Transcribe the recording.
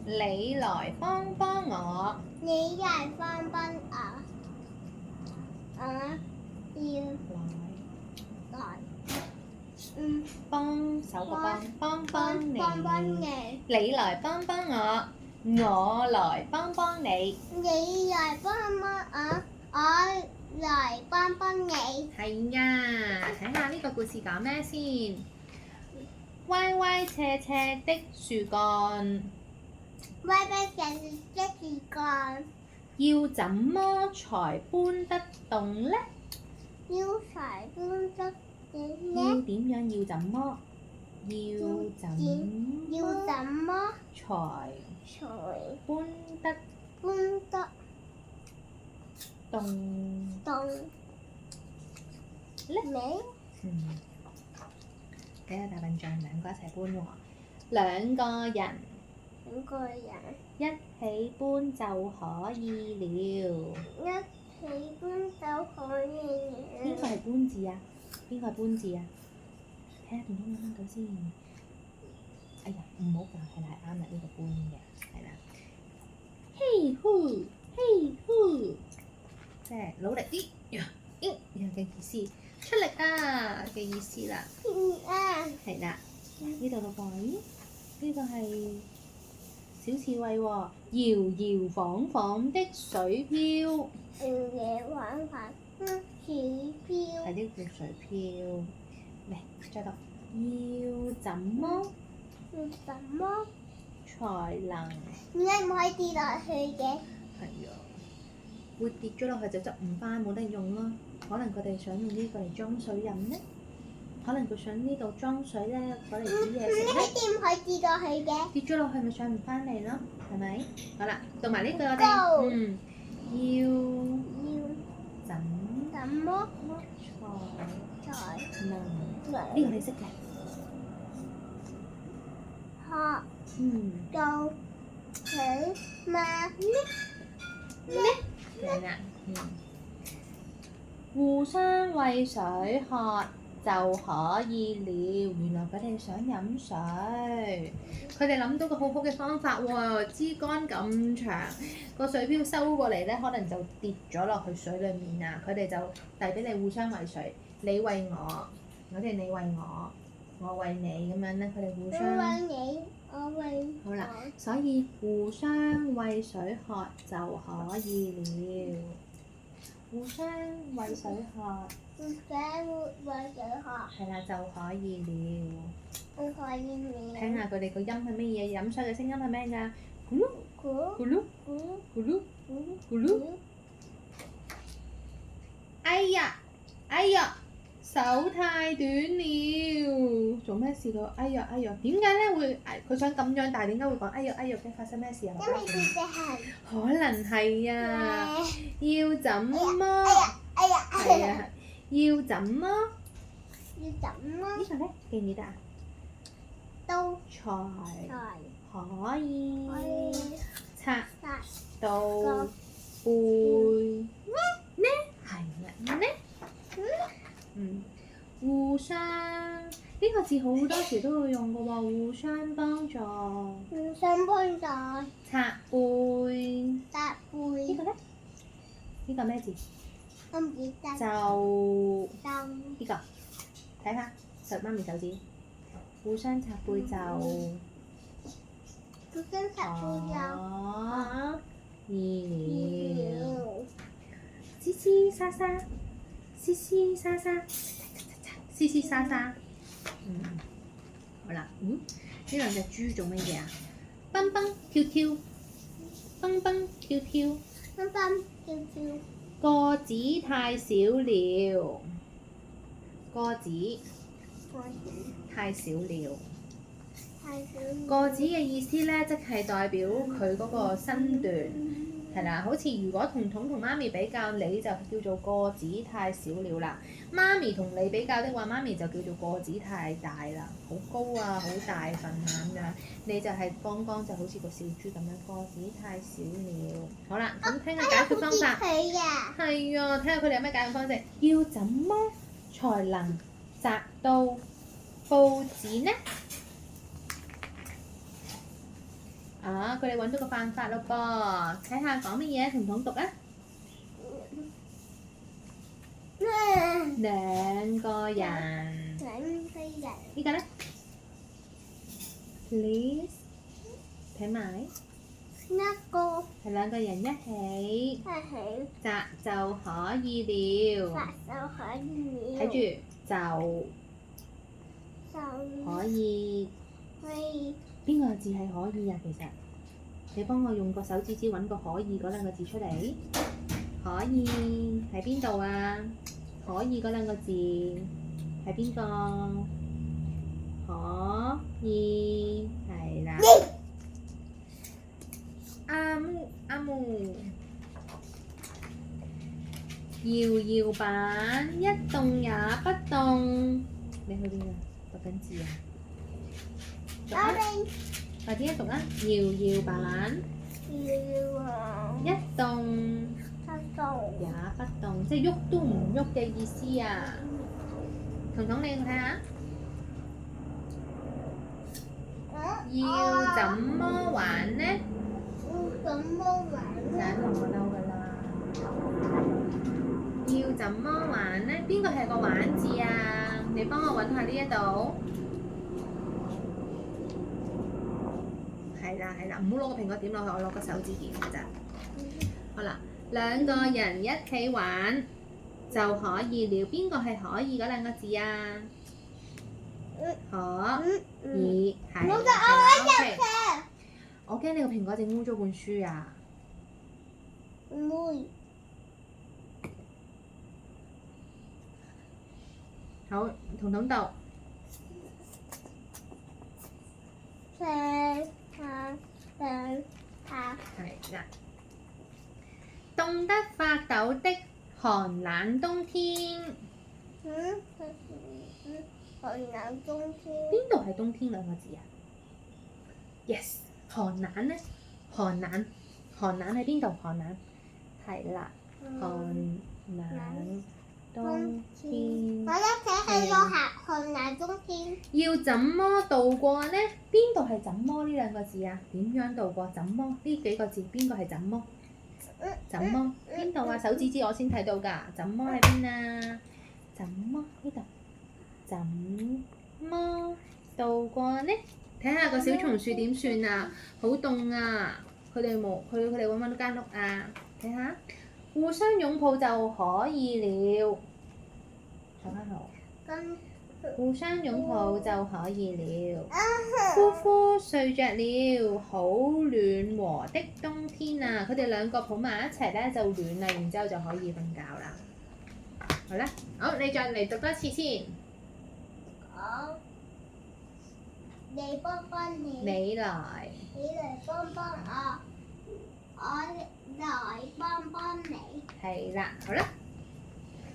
你來幫幫我。你來幫幫我，我要來幫手個幫幫你。幫幫你，你來幫幫我，我來幫幫你。你來幫幫我，我來幫幫你。係呀，睇下呢個故事講咩先？歪歪斜斜的樹幹，歪歪斜斜的樹幹，要怎麼才搬得動呢？要才搬得動要呢？點樣？要怎麼？要怎麼才才搬得搬得動動呢？呢？睇下大笨象兩個一齊搬喎，兩個人兩個人一起搬就可以了。一起搬就可以邊個係搬字啊？邊個係搬字啊？睇下電筒揾到先。哎呀，唔好㗎，係啦，啱啦，呢個搬嘅，係啦。嘿呼，嘿呼，即係努力啲，嘅意思，出力啊嘅意思啦。係啦，呢度個噃，呢個係小刺蝟喎，搖搖晃晃的水漂。搖搖晃晃的水漂。係呢個叫水漂。嚟，再讀。要怎麼要怎麼才能？點解唔可以跌落去嘅？係啊，會跌咗落去就執唔翻，冇得用咯。可能佢哋想用呢個嚟裝水飲呢？可能佢想呢度裝水咧，攞嚟煮嘢食咧。點唔可以跌落去嘅？跌咗落去咪上唔翻嚟咯，係咪？好啦，讀埋呢句我哋。Go 要怎麼才才能？呢能個你識嘅。學到佢嗎？係啦，互相餵水喝就可以了。原來佢哋想飲水，佢哋諗到個好好嘅方法喎。支竿咁長，個水漂收過嚟咧，可能就跌咗落去水裡面啊。佢哋就遞俾你互相餵水，你餵我，你餵我，我餵你咁樣咧，佢哋互相。我餵你，我餵我。好啦，所以互相餵水喝就可以了。互相餵水喝，互相餵水喝，係啦就可以了。我可以了。聽下佢哋個音係乜嘢？飲水嘅聲音係咩㗎？咕嚕咕咕嚕咕咕嚕咕咕嚕。哎呀，哎呀！手太短了，做咩事佢？哎呀哎呀，點解咧會？佢想咁樣，但係點解會講哎呀哎呀嘅？發生咩事啊？因為跌得痕。可能係啊，要怎麼？哎呀！係啊，要怎麼？要怎麼？呢個咧記唔記得啊？都才才可以可以擦擦到到背呢？係啦呢？互相呢個字好多時都會用嘅喎，互相幫助。互相幫助。擦背。搭背。呢個咧？呢個咩字？我唔記得。就就呢個，睇下媽咪手指，互相擦背就互相擦背就可以了。了。嘶嘶沙沙，嘶嘶沙沙，嘶嘶沙沙。好啦，呢兩隻豬做乜嘢啊？蹦蹦跳跳，蹦蹦跳跳。蹦蹦跳跳。個子太少了，個子太少了。個子嘅意思咧，即係代表佢嗰個身段，係啦。好似如果彤彤同媽咪比較，你就叫做個子太少了啦。媽咪同你比較的話，媽咪就叫做個子太大啦，好高啊，好大份啊咁樣。你就係剛剛就好似個小豬咁樣，個子太少了。好啦，咁聽下解決方法。係啊，睇下佢哋有咩解決方式。要怎麼才能摘到報紙呢？啊，佢哋揾到個辦法咯噃，睇下講乜嘢，彤彤讀啊。兩個人。呢個咧 ？Please 睇埋。一個係兩個人一起摘就可以了。睇住就可以。邊個字係可以啊？其實你幫我用個手指揾個可以嗰兩個字出嚟。可以喺邊度啊？可以嗰兩個字係邊個？可以係啦。啱搖搖板一動也不動。你去邊啊？讀緊字啊？快啲讀啊！搖搖板一動也不動，即係喐都唔喐嘅意思啊！彤彤，你睇下，要怎麼玩呢？想同我嬲㗎啦！要怎麼玩呢？邊個係個玩字啊？你幫我揾下呢一度。係啦，唔好攞個蘋果點落去，我攞個手指點㗎咋。好啦，兩個人一起玩就可以了。邊個係可以嗰兩個字啊？可以係啦。OK。我驚你個蘋果整污咗本書啊！唔會。好，彤彤讀。係啦。凍得發抖的寒冷冬天。寒冷冬天。邊度係冬天兩個字啊 ？Yes， 寒冷呢？寒冷喺邊度？寒冷係啦，寒冷冬天。我一齊去咗寒冷冬天。要怎麼度過呢？邊度係怎麼呢兩個字啊？點樣度過？怎麼呢幾個字？邊個係怎麼？怎麼邊度啊？手指指我先睇到㗎。怎麼喺邊啊？怎麼呢度？怎麼度過呢？睇下個小松鼠點算啊！好凍啊！佢哋揾唔揾到間屋啊？睇下，互相擁抱就可以了。坐翻好。互相擁抱就可以了。呼呼睡着了，好暖和的冬天啊！佢哋兩個抱埋一齊咧就暖啦，然之後就可以瞓覺啦。好啦，好，你再嚟讀多次先。你幫幫你。你嚟幫幫我，我來幫幫你。係啦，好啦。